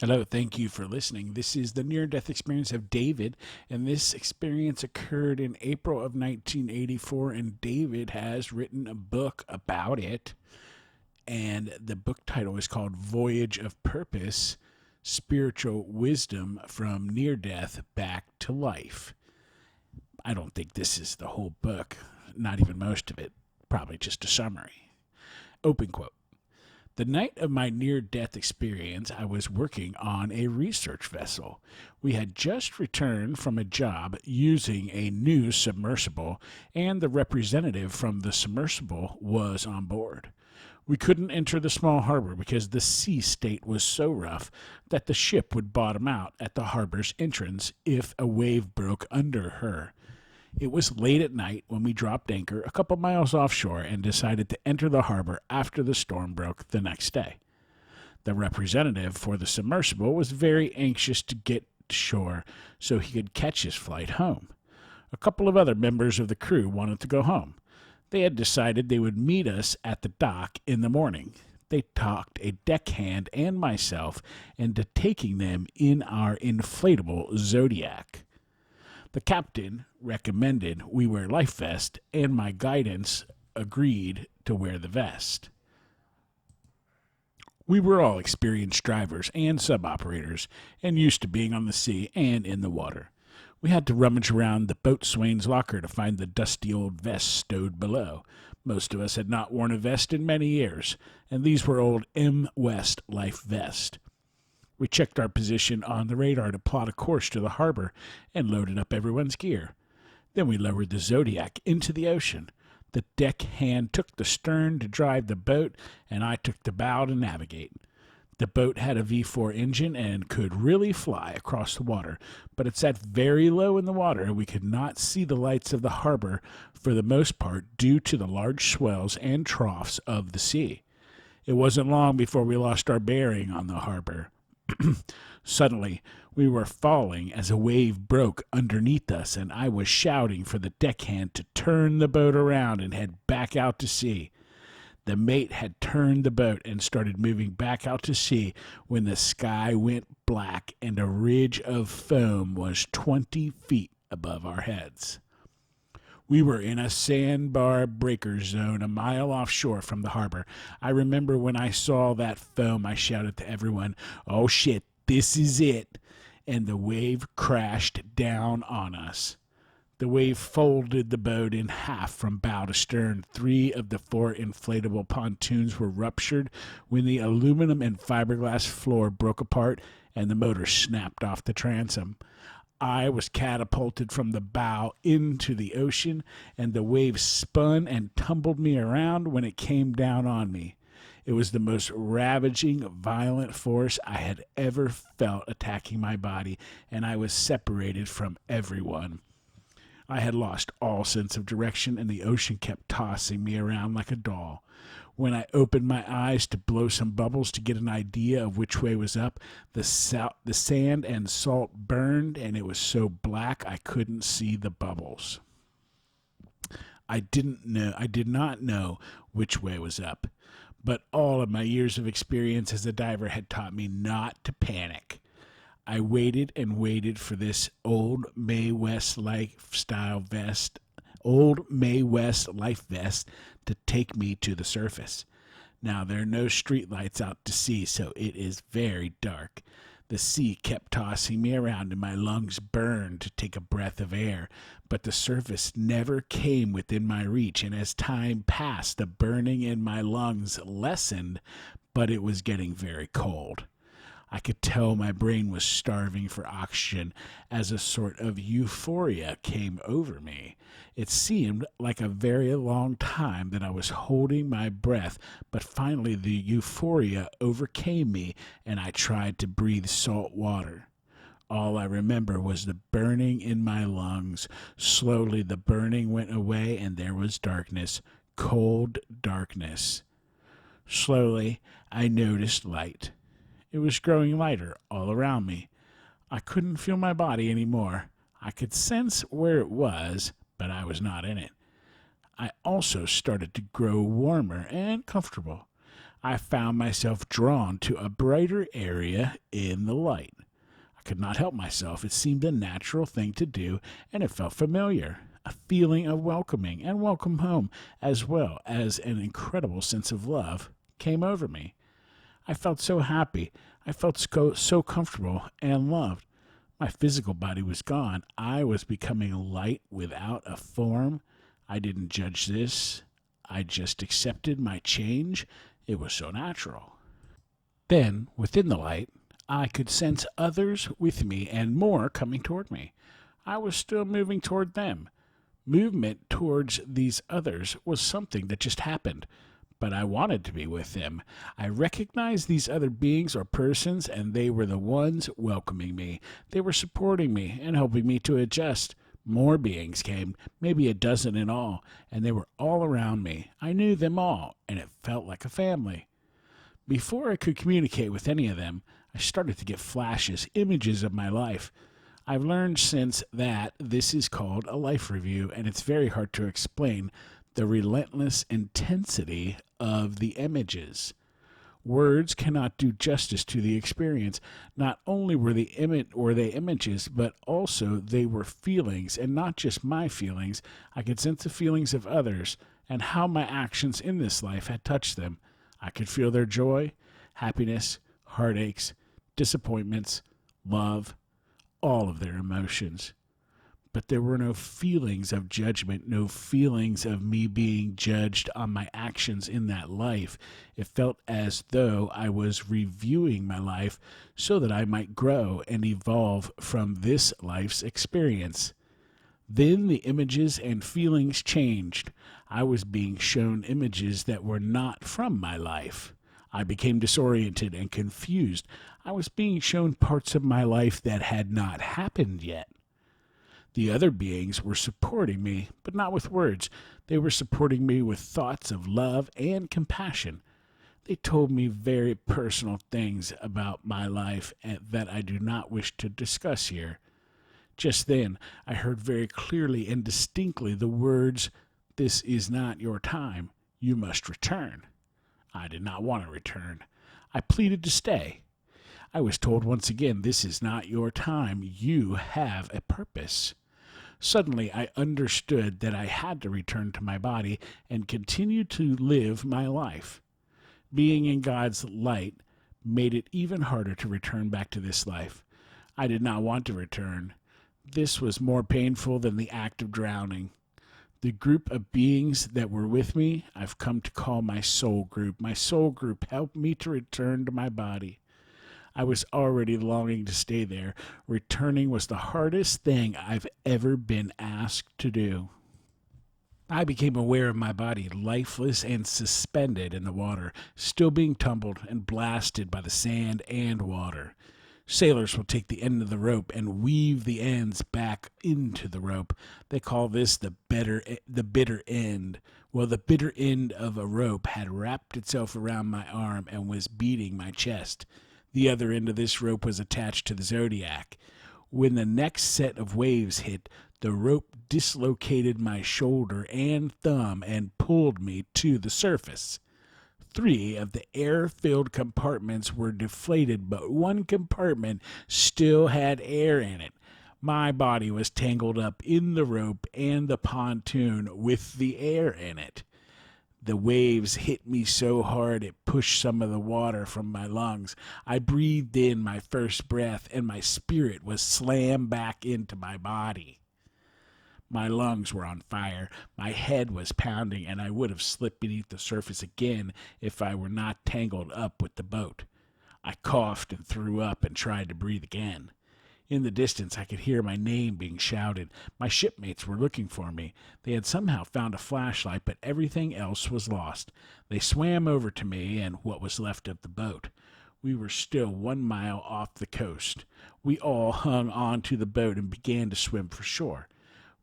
Hello, thank you for listening. This is the near death experience of David, and this experience occurred in April of 1984, and David has written a book about it. And the book title is called Voyage of Purpose: Spiritual Wisdom from Near Death Back to Life. I don't think this is the whole book, not even most of it, probably just a summary. Open quote. The night of my near death experience, I was working on a research vessel. We had just returned from a job using a new submersible, and the representative from the submersible was on board. We couldn't enter the small harbor because the sea state was so rough that the ship would bottom out at the harbor's entrance if a wave broke under her. It was late at night when we dropped anchor a couple miles offshore and decided to enter the harbor after the storm broke the next day. The representative for the submersible was very anxious to get to shore so he could catch his flight home. A couple of other members of the crew wanted to go home. They had decided they would meet us at the dock in the morning. They talked a deckhand and myself into taking them in our inflatable Zodiac. The captain recommended we wear life vest, and my guidance agreed to wear the vest. We were all experienced drivers and sub-operators, and used to being on the sea and in the water. We had to rummage around the boatswain's locker to find the dusty old vest stowed below. Most of us had not worn a vest in many years, and these were old M. West life vests. We checked our position on the radar to plot a course to the harbor and loaded up everyone's gear. Then we lowered the Zodiac into the ocean. The deckhand took the stern to drive the boat, and I took the bow to navigate. The boat had a V4 engine and could really fly across the water, but it sat very low in the water, and we could not see the lights of the harbor for the most part due to the large swells and troughs of the sea. It wasn't long before we lost our bearing on the harbor. Suddenly, we were falling as a wave broke underneath us, and I was shouting for the deckhand to turn the boat around and head back out to sea. The mate had turned the boat and started moving back out to sea when the sky went black and a ridge of foam was 20 feet above our heads. We were in a sandbar breaker zone a mile offshore from the harbor. I remember when I saw that foam, I shouted to everyone, "Oh shit, this is it!" And the wave crashed down on us. The wave folded the boat in half from bow to stern. 3 of the 4 inflatable pontoons were ruptured when the aluminum and fiberglass floor broke apart and the motor snapped off the transom. I was catapulted from the bow into the ocean, and the wave spun and tumbled me around when it came down on me. It was the most ravaging, violent force I had ever felt attacking my body, and I was separated from everyone. I had lost all sense of direction, and the ocean kept tossing me around like a doll. When I opened my eyes to blow some bubbles to get an idea of which way was up, the sand and salt burned, and it was so black I couldn't see the bubbles. I did not know which way was up, but all of my years of experience as a diver had taught me not to panic. I waited and waited for this old Mae West life vest to take me to the surface. Now there are no street lights out to sea, so it is very dark. The sea kept tossing me around and my lungs burned to take a breath of air, but the surface never came within my reach, and as time passed, the burning in my lungs lessened, but it was getting very cold. I could tell my brain was starving for oxygen as a sort of euphoria came over me. It seemed like a very long time that I was holding my breath, but finally the euphoria overcame me and I tried to breathe salt water. All I remember was the burning in my lungs. Slowly the burning went away and there was darkness, cold darkness. Slowly I noticed light. It was growing lighter all around me. I couldn't feel my body anymore. I could sense where it was, but I was not in it. I also started to grow warmer and comfortable. I found myself drawn to a brighter area in the light. I could not help myself. It seemed a natural thing to do, and it felt familiar. A feeling of welcoming and welcome home, as well as an incredible sense of love, came over me. I felt so happy. I felt so comfortable and loved. My physical body was gone. I was becoming light without a form. I didn't judge this. I just accepted my change. It was so natural. Then, within the light, I could sense others with me and more coming toward me. I was still moving toward them. Movement towards these others was something that just happened, but I wanted to be with them. I recognized these other beings or persons, and they were the ones welcoming me. They were supporting me and helping me to adjust. More beings came, maybe a dozen in all, and they were all around me. I knew them all, and it felt like a family. Before I could communicate with any of them, I started to get flashes, images of my life. I've learned since that this is called a life review, and it's very hard to explain the relentless intensity of the images. Words cannot do justice to the experience. Not only were they images, but also they were feelings, and not just my feelings. I could sense the feelings of others and how my actions in this life had touched them. I could feel their joy, happiness, heartaches, disappointments, love, all of their emotions. But there were no feelings of judgment, no feelings of me being judged on my actions in that life. It felt as though I was reviewing my life so that I might grow and evolve from this life's experience. Then the images and feelings changed. I was being shown images that were not from my life. I became disoriented and confused. I was being shown parts of my life that had not happened yet. The other beings were supporting me, but not with words. They were supporting me with thoughts of love and compassion. They told me very personal things about my life that I do not wish to discuss here. Just then, I heard very clearly and distinctly the words, "This is not your time. You must return." I did not want to return. I pleaded to stay. I was told once again, "This is not your time. You have a purpose." Suddenly, I understood that I had to return to my body and continue to live my life. Being in God's light made it even harder to return back to this life. I did not want to return. This was more painful than the act of drowning. The group of beings that were with me, I've come to call my soul group. My soul group helped me to return to my body. I was already longing to stay there. Returning was the hardest thing I've ever been asked to do. I became aware of my body, lifeless and suspended in the water, still being tumbled and blasted by the sand and water. Sailors will take the end of the rope and weave the ends back into the rope. They call this the bitter end. Well, the bitter end of a rope had wrapped itself around my arm and was beating my chest. The other end of this rope was attached to the zodiac. When the next set of waves hit, the rope dislocated my shoulder and thumb and pulled me to the surface. 3 of the air-filled compartments were deflated, but one compartment still had air in it. My body was tangled up in the rope and the pontoon with the air in it. The waves hit me so hard it pushed some of the water from my lungs. I breathed in my first breath, and my spirit was slammed back into my body. My lungs were on fire, my head was pounding, and I would have slipped beneath the surface again if I were not tangled up with the boat. I coughed and threw up and tried to breathe again. In the distance, I could hear my name being shouted. My shipmates were looking for me. They had somehow found a flashlight, but everything else was lost. They swam over to me and what was left of the boat. We were still 1 mile off the coast. We all hung on to the boat and began to swim for shore.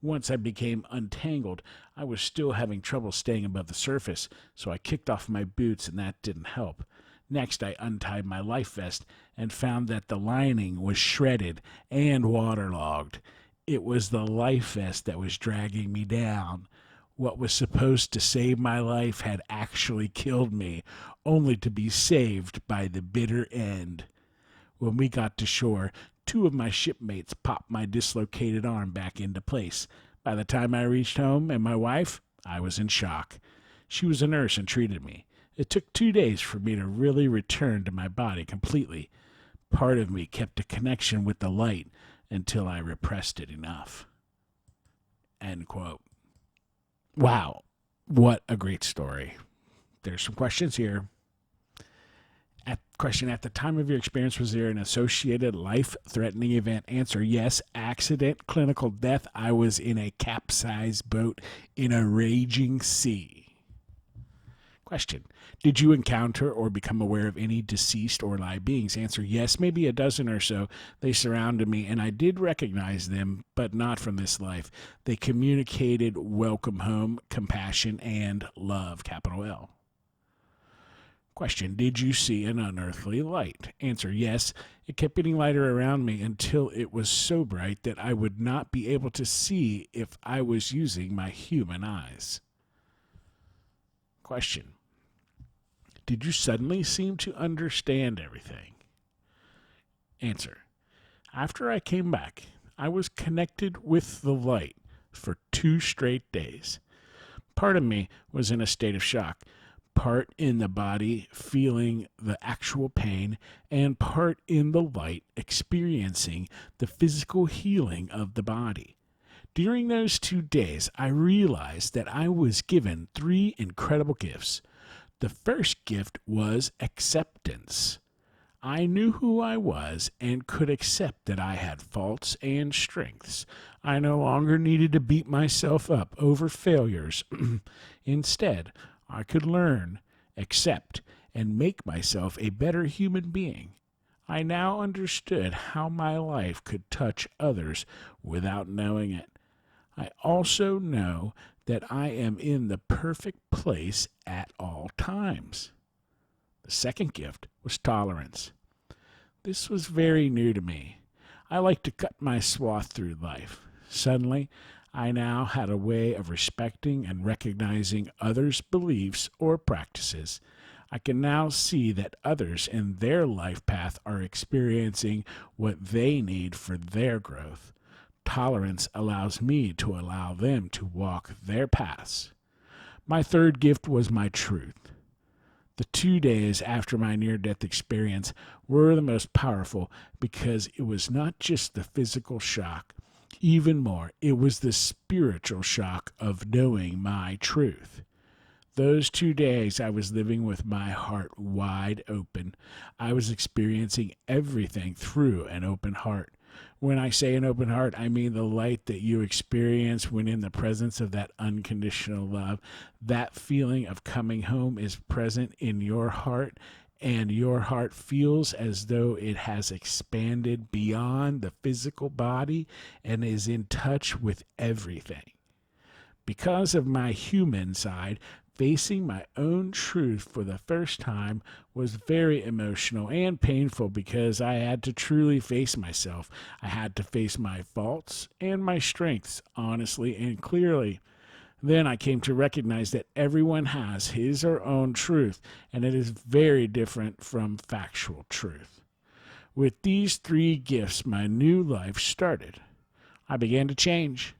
Once I became untangled, I was still having trouble staying above the surface, so I kicked off my boots, and that didn't help. Next, I untied my life vest and found that the lining was shredded and waterlogged. It was the life vest that was dragging me down. What was supposed to save my life had actually killed me, only to be saved by the bitter end. When we got to shore, two of my shipmates popped my dislocated arm back into place. By the time I reached home and my wife, I was in shock. She was a nurse and treated me. It took 2 days for me to really return to my body completely. Part of me kept a connection with the light until I repressed it enough. End quote. Wow, what a great story. There's some questions here. Question, at the time of your experience, was there an associated life-threatening event? Answer, yes. Accident, clinical death. I was in a capsized boat in a raging sea. Question, did you encounter or become aware of any deceased or live beings? Answer, yes, maybe a dozen or so. They surrounded me, and I did recognize them, but not from this life. They communicated welcome home, compassion, and love, capital L. Question, did you see an unearthly light? Answer, yes. It kept getting lighter around me until it was so bright that I would not be able to see if I was using my human eyes. Question, did you suddenly seem to understand everything? Answer, after I came back, I was connected with the light for 2 straight days. Part of me was in a state of shock, part in the body feeling the actual pain, and part in the light experiencing the physical healing of the body. During those 2 days, I realized that I was given 3 incredible gifts. The first gift was acceptance. I knew who I was and could accept that I had faults and strengths. I no longer needed to beat myself up over failures. Instead, I could learn, accept, and make myself a better human being. I now understood how my life could touch others without knowing it. I also know that I am in the perfect place at all times. The second gift was tolerance. This was very new to me. I like to cut my swath through life. Suddenly, I now had a way of respecting and recognizing others' beliefs or practices. I can now see that others in their life path are experiencing what they need for their growth. Tolerance allows me to allow them to walk their paths. My third gift was my truth. The 2 days after my near-death experience were the most powerful because it was not just the physical shock. Even more, it was the spiritual shock of knowing my truth. Those 2 days I was living with my heart wide open. I was experiencing everything through an open heart. When I say an open heart, I mean the light that you experience when in the presence of that unconditional love. That feeling of coming home is present in your heart, and your heart feels as though it has expanded beyond the physical body and is in touch with everything. Because of my human side, facing my own truth for the first time was very emotional and painful because I had to truly face myself. I had to face my faults and my strengths honestly and clearly. Then I came to recognize that everyone has his or her own truth, and it is very different from factual truth. With these 3 gifts, my new life started. I began to change.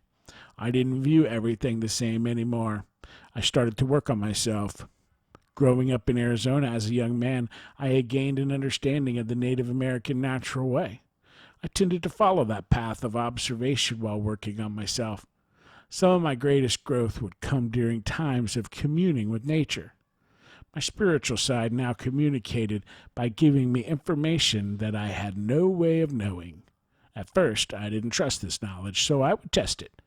I didn't view everything the same anymore. I started to work on myself. Growing up in Arizona as a young man, I had gained an understanding of the Native American natural way. I tended to follow that path of observation while working on myself. Some of my greatest growth would come during times of communing with nature. My spiritual side now communicated by giving me information that I had no way of knowing. At first, I didn't trust this knowledge, so I would test it.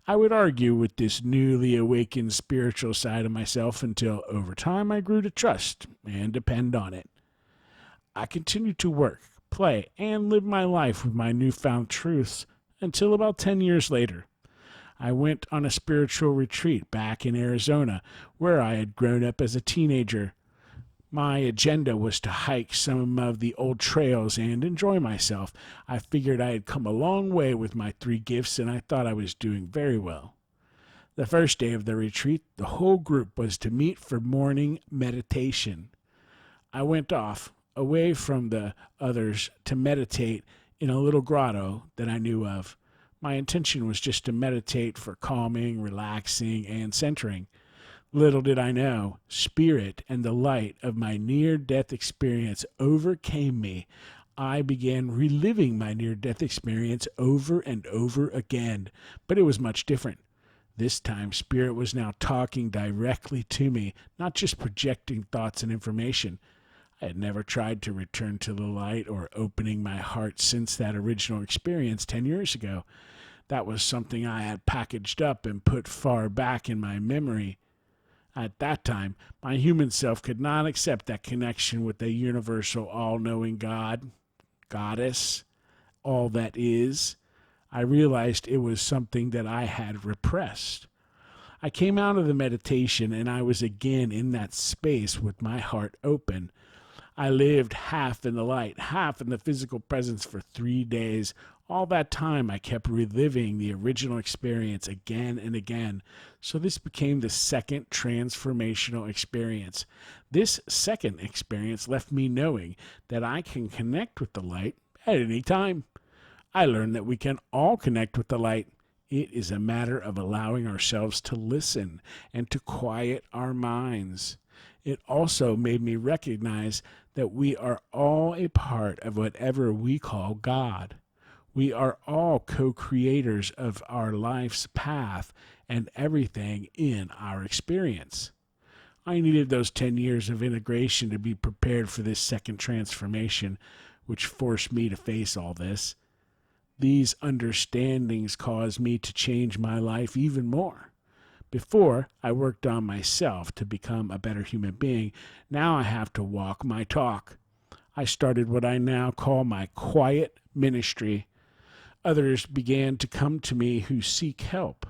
I would argue with this newly awakened spiritual side of myself until over time I grew to trust and depend on it. I continued to work, play, and live my life with my newfound truths until about 10 years later. I went on a spiritual retreat back in Arizona where I had grown up as a teenager. My agenda was to hike some of the old trails and enjoy myself. I figured I had come a long way with my 3 gifts, and I thought I was doing very well. The first day of the retreat, the whole group was to meet for morning meditation. I went off, away from the others, to meditate in a little grotto that I knew of. My intention was just to meditate for calming, relaxing, and centering. Little did I know, spirit and the light of my near-death experience overcame me. I began reliving my near-death experience over and over again, but it was much different. This time, Spirit was now talking directly to me, not just projecting thoughts and information. I had never tried to return to the light or opening my heart since that original experience 10 years ago. That was something I had packaged up and put far back in my memory. At that time, my human self could not accept that connection with the universal, all-knowing God, Goddess, all that is. I realized it was something that I had repressed. I came out of the meditation and I was again in that space with my heart open. I lived half in the light, half in the physical presence for 3 days. All that time I kept reliving the original experience again and again. So this became the second transformational experience. This second experience left me knowing that I can connect with the light at any time. I learned that we can all connect with the light. It is a matter of allowing ourselves to listen and to quiet our minds. It also made me recognize that we are all a part of whatever we call God. We are all co-creators of our life's path and everything in our experience. I needed those 10 years of integration to be prepared for this second transformation, which forced me to face all this. These understandings caused me to change my life even more. Before, I worked on myself to become a better human being. Now I have to walk my talk. I started what I now call my quiet ministry. Others began to come to me who seek help.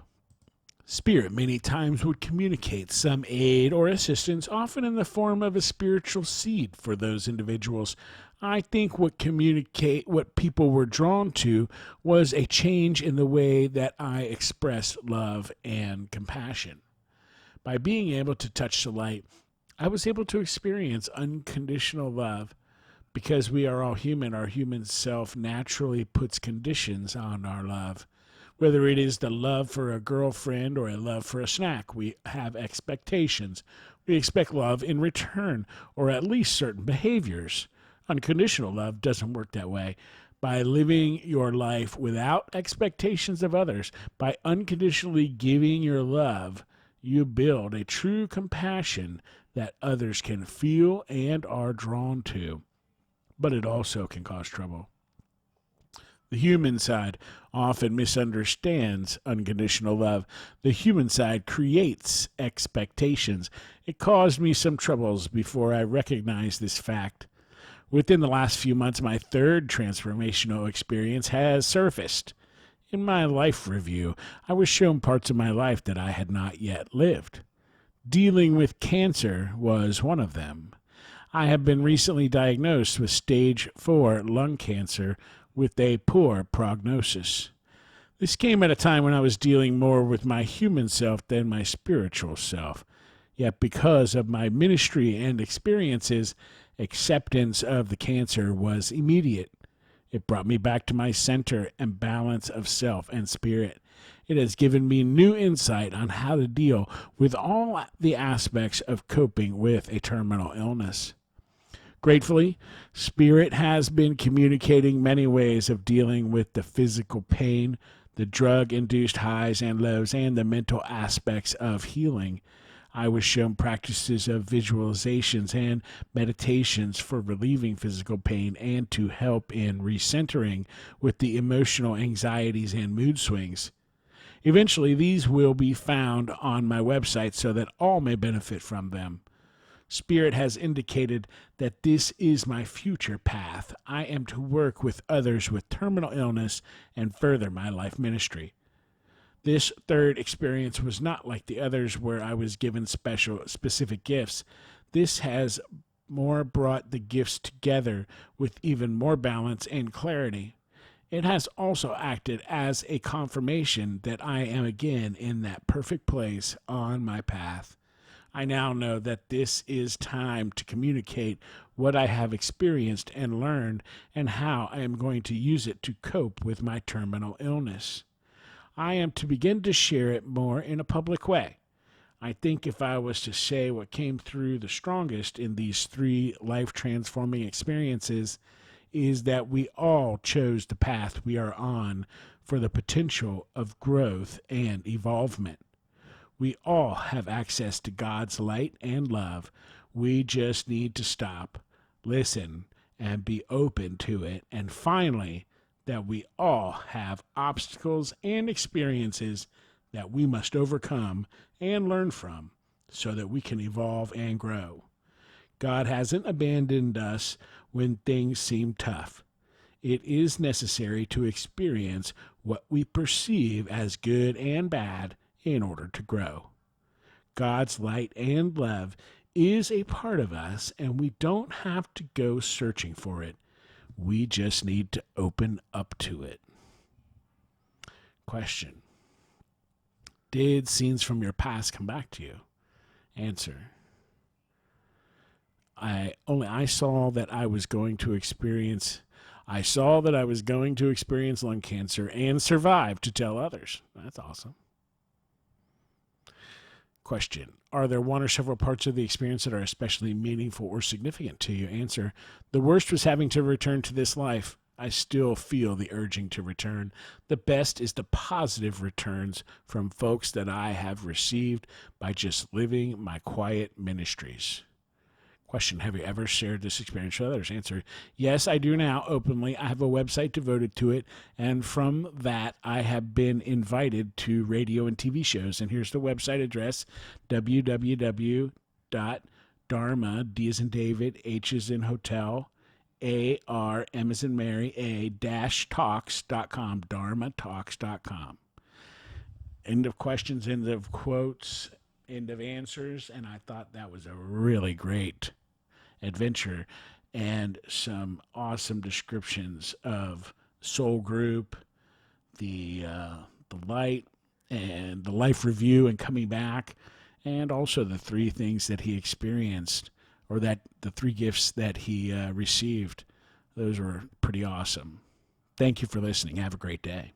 Spirit many times would communicate some aid or assistance, often in the form of a spiritual seed for those individuals. I think what people were drawn to was a change in the way that I expressed love and compassion. By being able to touch the light, I was able to experience unconditional love. Because we are all human, our human self naturally puts conditions on our love. Whether it is the love for a girlfriend or a love for a snack, we have expectations. We expect love in return, or at least certain behaviors. Unconditional love doesn't work that way. By living your life without expectations of others, by unconditionally giving your love, you build a true compassion that others can feel and are drawn to. But it also can cause trouble. The human side often misunderstands unconditional love. The human side creates expectations. It caused me some troubles before I recognized this fact. Within the last few months, my third transformational experience has surfaced. In my life review, I was shown parts of my life that I had not yet lived. Dealing with cancer was one of them. I have been recently diagnosed with stage 4 lung cancer with a poor prognosis. This came at a time when I was dealing more with my human self than my spiritual self. Yet because of my ministry and experiences, acceptance of the cancer was immediate. It brought me back to my center and balance of self and spirit. It has given me new insight on how to deal with all the aspects of coping with a terminal illness. Gratefully, Spirit has been communicating many ways of dealing with the physical pain, the drug-induced highs and lows, and the mental aspects of healing. I was shown practices of visualizations and meditations for relieving physical pain and to help in recentering with the emotional anxieties and mood swings. Eventually, these will be found on my website so that all may benefit from them. Spirit has indicated that this is my future path. I am to work with others with terminal illness and further my life ministry. This third experience was not like the others where I was given specific gifts. This has more brought the gifts together with even more balance and clarity. It has also acted as a confirmation that I am again in that perfect place on my path. I now know that this is time to communicate what I have experienced and learned and how I am going to use it to cope with my terminal illness. I am to begin to share it more in a public way. I think if I was to say what came through the strongest in these three life transforming experiences, is that we all chose the path we are on for the potential of growth and evolvement. We all have access to God's light and love. We just need to stop, listen, and be open to it. And finally, that we all have obstacles and experiences that we must overcome and learn from so that we can evolve and grow. God hasn't abandoned us when things seem tough. It is necessary to experience what we perceive as good and bad in order to grow. God's light and love is a part of us, and we don't have to go searching for it. We just need to open up to it. Question: did scenes from your past come back to you? Answer: I saw that I was going to experience lung cancer and survive to tell others. That's awesome. Question: are there one or several parts of the experience that are especially meaningful or significant to you? Answer: the worst was having to return to this life. I still feel the urging to return. The best is the positive returns from folks that I have received by just living my quiet ministries. Question: have you ever shared this experience with others? Answer: yes, I do now, openly. I have a website devoted to it, and from that I have been invited to radio and TV shows. And here's the website address: www.dharma, D as in David, H as in Hotel, A-R, M as in Mary, A-talks.com, dharmatalks.com. End of questions, end of quotes, end of answers, and I thought that was a really great adventure and some awesome descriptions of soul group, the light, and the life review and coming back, and also the three things that he experienced, or that the three gifts that he received. Those were pretty awesome. Thank you for listening. Have a great day.